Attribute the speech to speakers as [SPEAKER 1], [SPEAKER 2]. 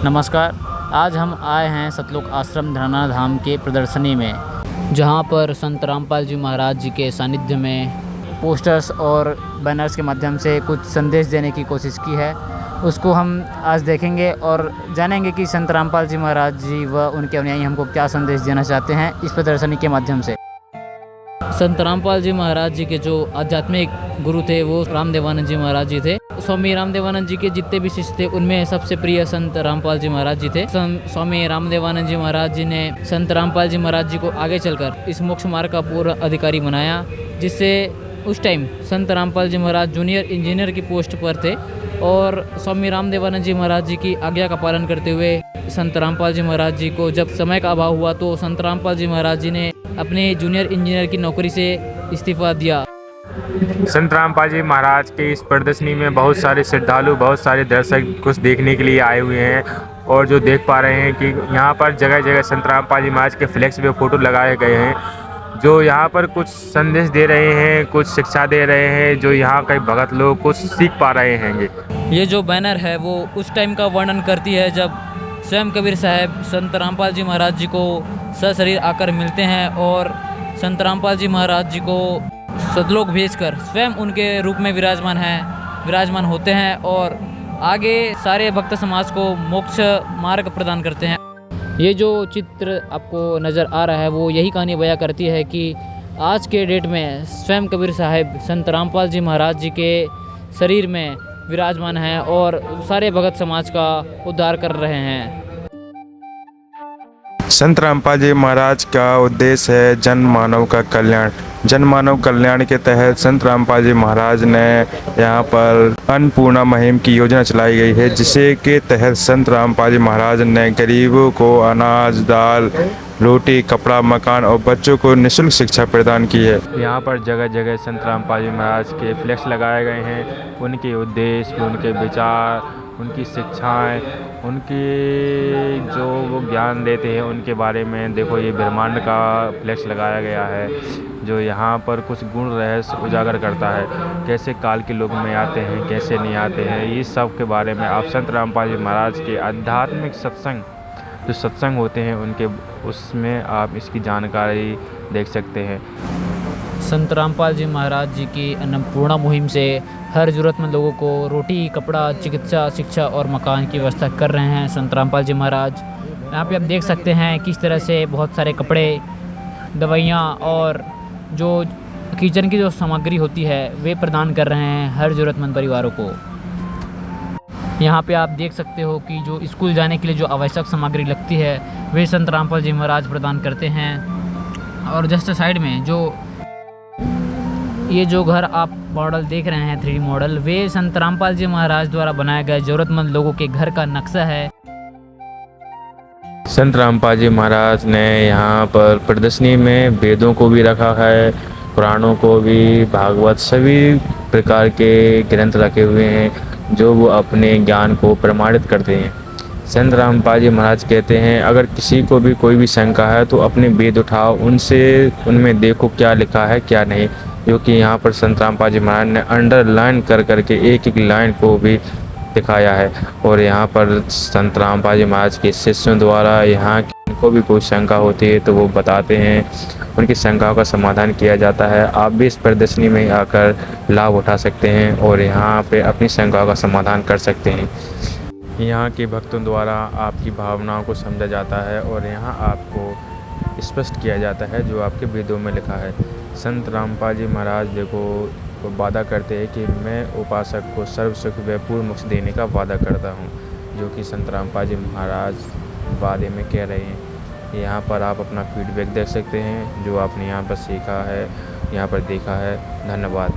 [SPEAKER 1] नमस्कार। आज हम आए हैं सतलोक आश्रम धनाना धाम के प्रदर्शनी में, जहां पर संत रामपाल जी महाराज जी के सानिध्य में पोस्टर्स और बैनर्स के माध्यम से कुछ संदेश देने की कोशिश की है। उसको हम आज देखेंगे और जानेंगे कि संत रामपाल जी महाराज जी व उनके अनुयायी हमको क्या संदेश देना चाहते हैं इस प्रदर्शनी के माध्यम से। संत रामपाल जी महाराज जी के जो आध्यात्मिक गुरु थे वो रामदेवानंद जी महाराज जी थे। स्वामी रामदेवानंद जी के जितने भी शिष्य थे उनमें सबसे प्रिय संत रामपाल जी महाराज जी थे। स्वामी रामदेवानंद जी महाराज जी ने संत रामपाल जी महाराज जी को आगे चलकर इस मोक्ष मार्ग का पूरा अधिकारी बनाया, जिससे उस टाइम संत रामपाल जी महाराज जूनियर इंजीनियर की पोस्ट पर थे और स्वामी रामदेवानंद जी महाराज जी की आज्ञा का पालन करते हुए संत रामपाल जी महाराज जी को जब समय का अभाव हुआ तो संत रामपाल जी महाराज जी ने अपने जूनियर इंजीनियर की नौकरी से इस्तीफा दिया।
[SPEAKER 2] संत रामपाल जी महाराज के इस प्रदर्शनी में बहुत सारे श्रद्धालु, बहुत सारे दर्शक कुछ देखने के लिए आए हुए हैं और जो देख पा रहे हैं कि यहाँ पर जगह जगह संत रामपाल जी महाराज के फ्लैक्स पे फोटो लगाए गए हैं, जो यहाँ पर कुछ संदेश दे रहे हैं, कुछ शिक्षा दे रहे हैं, जो यहाँ के भगत लोग कुछ सीख पा रहे हैं।
[SPEAKER 1] ये जो बैनर है वो उस टाइम का वर्णन करती है जब स्वयं कबीर साहब संत रामपाल जी महाराज जी को सशरीर आकर मिलते हैं और संत रामपाल जी महाराज जी को सतलोक भेजकर स्वयं उनके रूप में विराजमान होते हैं और आगे सारे भक्त समाज को मोक्ष मार्ग प्रदान करते हैं। ये जो चित्र आपको नज़र आ रहा है वो यही कहानी बयां करती है कि आज के डेट में स्वयं कबीर साहब संत रामपाल जी महाराज जी के शरीर में विराजमान हैं और सारे भगत समाज का उद्धार कर रहे हैं।
[SPEAKER 2] संत रामपाल जी महाराज का उद्देश्य है जन मानव का कल्याण। जन मानव कल्याण के तहत संत रामपाल जी महाराज ने यहाँ पर अन्नपूर्णा मुहिम की योजना चलाई गई है, जिसे के तहत संत रामपाल जी महाराज ने गरीबों को अनाज, दाल, रोटी, कपड़ा, मकान और बच्चों को निःशुल्क शिक्षा प्रदान की है। यहाँ पर जगह जगह संत रामपाल जी महाराज के फ्लैक्स लगाए गए हैं। उनके उद्देश्य, उनके विचार, उनकी शिक्षाएं, उनकी जो वो ज्ञान देते हैं उनके बारे में देखो, ये ब्रह्मांड का फ्लैक्स लगाया गया है, जो यहाँ पर कुछ गुण रहस्य उजागर करता है। कैसे काल के लोग में आते हैं, कैसे नहीं आते हैं, ये सब के बारे में आप संत रामपाल जी महाराज के आध्यात्मिक जो सत्संग होते हैं उनके उसमें आप इसकी जानकारी देख सकते हैं।
[SPEAKER 1] संत रामपाल जी महाराज जी की अन्नपूर्णा मुहिम से हर ज़रूरतमंद लोगों को रोटी, कपड़ा, चिकित्सा, शिक्षा और मकान की व्यवस्था कर रहे हैं संत रामपाल जी महाराज। यहाँ पे आप देख सकते हैं किस तरह से बहुत सारे कपड़े, दवाइयाँ और जो किचन की जो सामग्री होती है वे प्रदान कर रहे हैं हर ज़रूरतमंद परिवारों को। यहाँ पे आप देख सकते हो कि जो स्कूल जाने के लिए जो आवश्यक सामग्री लगती है वे संत रामपाल जी महाराज प्रदान करते हैं। और जस्ट साइड में जो ये जो घर आप मॉडल देख रहे हैं 3D मॉडल, वे संत रामपाल जी महाराज द्वारा बनाया गया ज़रूरतमंद लोगों के घर का नक्शा है।
[SPEAKER 2] संत रामपाल जी महाराज ने यहाँ पर प्रदर्शनी में वेदों को भी रखा है, पुराणों को भी, भागवत, सभी प्रकार के ग्रंथ रखे हुए हैं जो वो अपने ज्ञान को प्रमाणित करते हैं। संत रामपाल जी महाराज कहते हैं, अगर किसी को भी कोई भी शंका है तो अपने वेद उठाओ, उनमें देखो क्या लिखा है क्या नहीं, जो कि यहाँ पर संत रामपाल जी महाराज ने अंडरलाइन कर करके एक एक लाइन को भी दिखाया है। और यहाँ पर संत रामपाल जी महाराज के शिष्यों द्वारा यहाँ को भी कोई शंका होती है तो वो बताते हैं, उनकी शंकाओं का समाधान किया जाता है। आप भी इस प्रदर्शनी में आकर लाभ उठा सकते हैं और यहाँ पे अपनी शंकाओं का समाधान कर सकते हैं। यहाँ के भक्तों द्वारा आपकी भावनाओं को समझा जाता है और यहाँ आपको स्पष्ट किया जाता है जो आपके वेदों में लिखा है। संत रामपाल जी महाराज देखो वादा करते हैं कि मैं उपासक को सर्व सुख व पूर्ण मोक्ष देने का वादा करता हूँ, जो कि संत रामपाल जी महाराज वादे में कह रहे हैं। यहाँ पर आप अपना फीडबैक दे सकते हैं जो आपने यहाँ पर सीखा है, यहाँ पर देखा है। धन्यवाद।